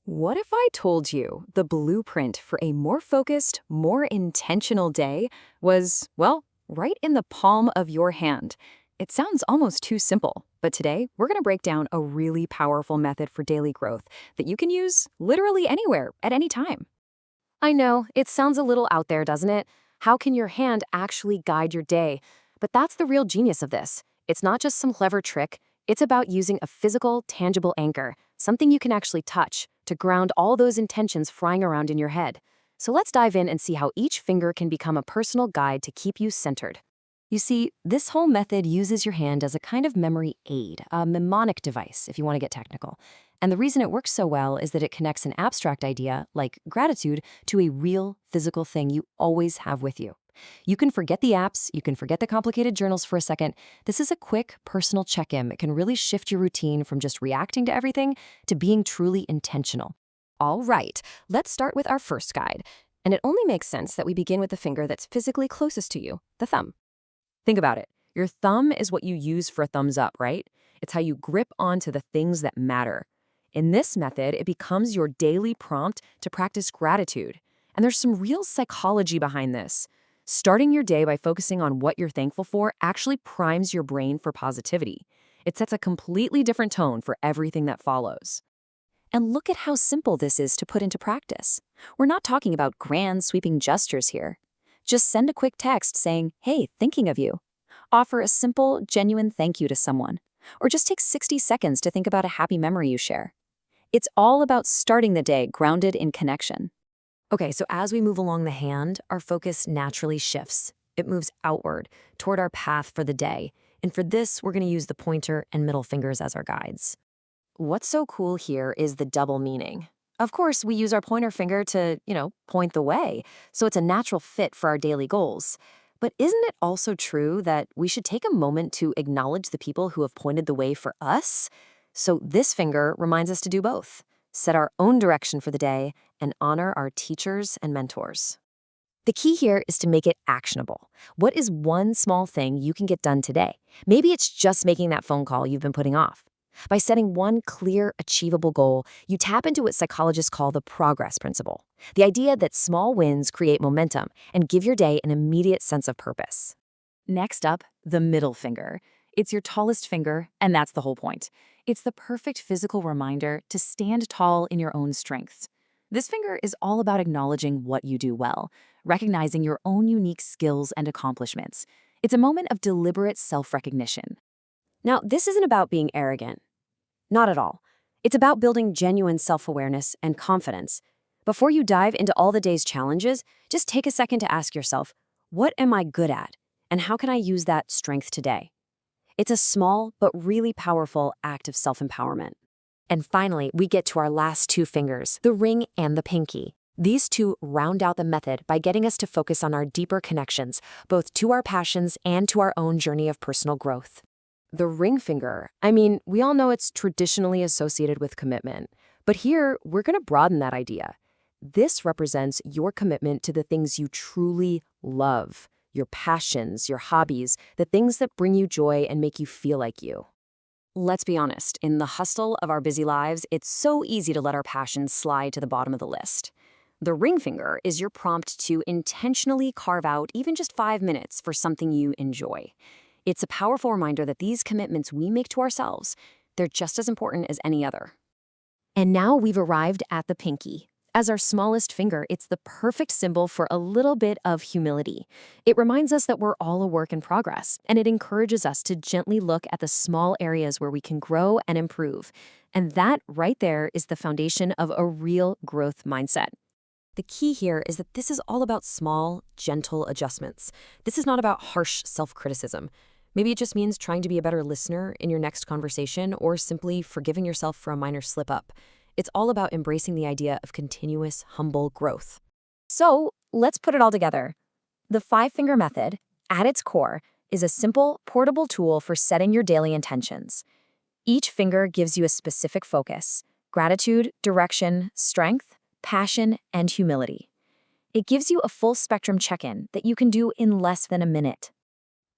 What if I told you the blueprint for a more focused, more intentional day was, well, right in the palm of your hand? It sounds almost too simple, but today we're going to break down a really powerful method for daily growth that you can use literally anywhere at any time. I know, it sounds a little out there, doesn't it? How can your hand actually guide your day? But that's the real genius of this. It's not just some clever trick, it's about using a physical, tangible anchor, something you can actually touch, to ground all those intentions flying around in your head. So let's dive in and see how each finger can become a personal guide to keep you centered. You see, this whole method uses your hand as a kind of memory aid, a mnemonic device, if you want to get technical. And the reason it works so well is that it connects an abstract idea, like gratitude, to a real, physical thing you always have with you. You can forget the apps, you can forget the complicated journals for a second. This is a quick, personal check-in that can really shift your routine from just reacting to everything to being truly intentional. All right, let's start with our first guide. And it only makes sense that we begin with the finger that's physically closest to you, the thumb. Think about it. Your thumb is what you use for a thumbs up, right? It's how you grip onto the things that matter. In this method, it becomes your daily prompt to practice gratitude. And there's some real psychology behind this. Starting your day by focusing on what you're thankful for actually primes your brain for positivity. It sets a completely different tone for everything that follows. And look at how simple this is to put into practice. We're not talking about grand, sweeping gestures here. Just send a quick text saying, "Hey, thinking of you." Offer a simple, genuine thank you to someone. Or just take 60 seconds to think about a happy memory you share. It's all about starting the day grounded in connection. Okay, so as we move along the hand, our focus naturally shifts. It moves outward, toward our path for the day. And for this, we're going to use the pointer and middle fingers as our guides. What's so cool here is the double meaning. Of course, we use our pointer finger to, point the way, so it's a natural fit for our daily goals. But isn't it also true that we should take a moment to acknowledge the people who have pointed the way for us? So this finger reminds us to do both, set our own direction for the day, and honor our teachers and mentors. The key here is to make it actionable. What is one small thing you can get done today? Maybe it's just making that phone call you've been putting off. By setting one clear, achievable goal, you tap into what psychologists call the progress principle, the idea that small wins create momentum and give your day an immediate sense of purpose. Next up, the middle finger. It's your tallest finger, and that's the whole point. It's the perfect physical reminder to stand tall in your own strengths. This finger is all about acknowledging what you do well, recognizing your own unique skills and accomplishments. It's a moment of deliberate self-recognition. Now, this isn't about being arrogant. Not at all. It's about building genuine self-awareness and confidence. Before you dive into all the day's challenges, just take a second to ask yourself, what am I good at? And how can I use that strength today? It's a small but really powerful act of self-empowerment. And finally, we get to our last two fingers, the ring and the pinky. These two round out the method by getting us to focus on our deeper connections, both to our passions and to our own journey of personal growth. The ring finger, we all know it's traditionally associated with commitment, but here we're going to broaden that idea. This represents your commitment to the things you truly love, your passions, your hobbies, the things that bring you joy and make you feel like you. Let's be honest, in the hustle of our busy lives, it's so easy to let our passions slide to the bottom of the list. The ring finger is your prompt to intentionally carve out even just 5 minutes for something you enjoy. It's a powerful reminder that these commitments we make to ourselves, they're just as important as any other. And now we've arrived at the pinky. As our smallest finger, it's the perfect symbol for a little bit of humility. It reminds us that we're all a work in progress, and it encourages us to gently look at the small areas where we can grow and improve. And that right there is the foundation of a real growth mindset. The key here is that this is all about small, gentle adjustments. This is not about harsh self-criticism. Maybe it just means trying to be a better listener in your next conversation or simply forgiving yourself for a minor slip-up. It's all about embracing the idea of continuous, humble growth. So, let's put it all together. The five-finger method, at its core, is a simple, portable tool for setting your daily intentions. Each finger gives you a specific focus: gratitude, direction, strength, passion, and humility. It gives you a full-spectrum check-in that you can do in less than a minute.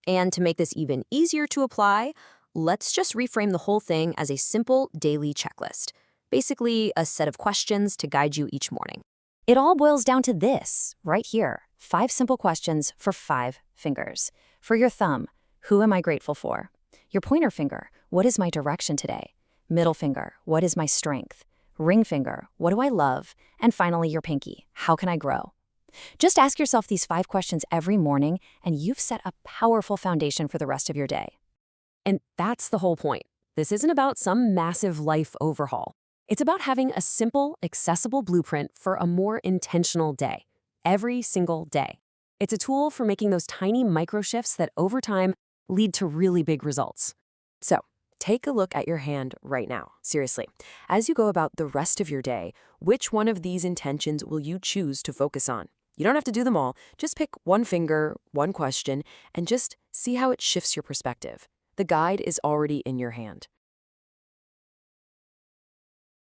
And to make this even easier to apply, let's just reframe the whole thing as a simple daily checklist. basically a set of questions to guide you each morning. It all boils down to this, right here. 5 simple questions for 5 fingers. For your thumb, who am I grateful for? Your pointer finger, what is my direction today? Middle finger, what is my strength? Ring finger, what do I love? And finally, your pinky, how can I grow? Just ask yourself these 5 questions every morning, and you've set a powerful foundation for the rest of your day. And that's the whole point. This isn't about some massive life overhaul. It's about having a simple, accessible blueprint for a more intentional day, every single day. It's a tool for making those tiny micro shifts that over time lead to really big results. So, take a look at your hand right now. Seriously, as you go about the rest of your day, which one of these intentions will you choose to focus on? You don't have to do them all. Just pick one finger, one question, and just see how it shifts your perspective. The guide is already in your hand.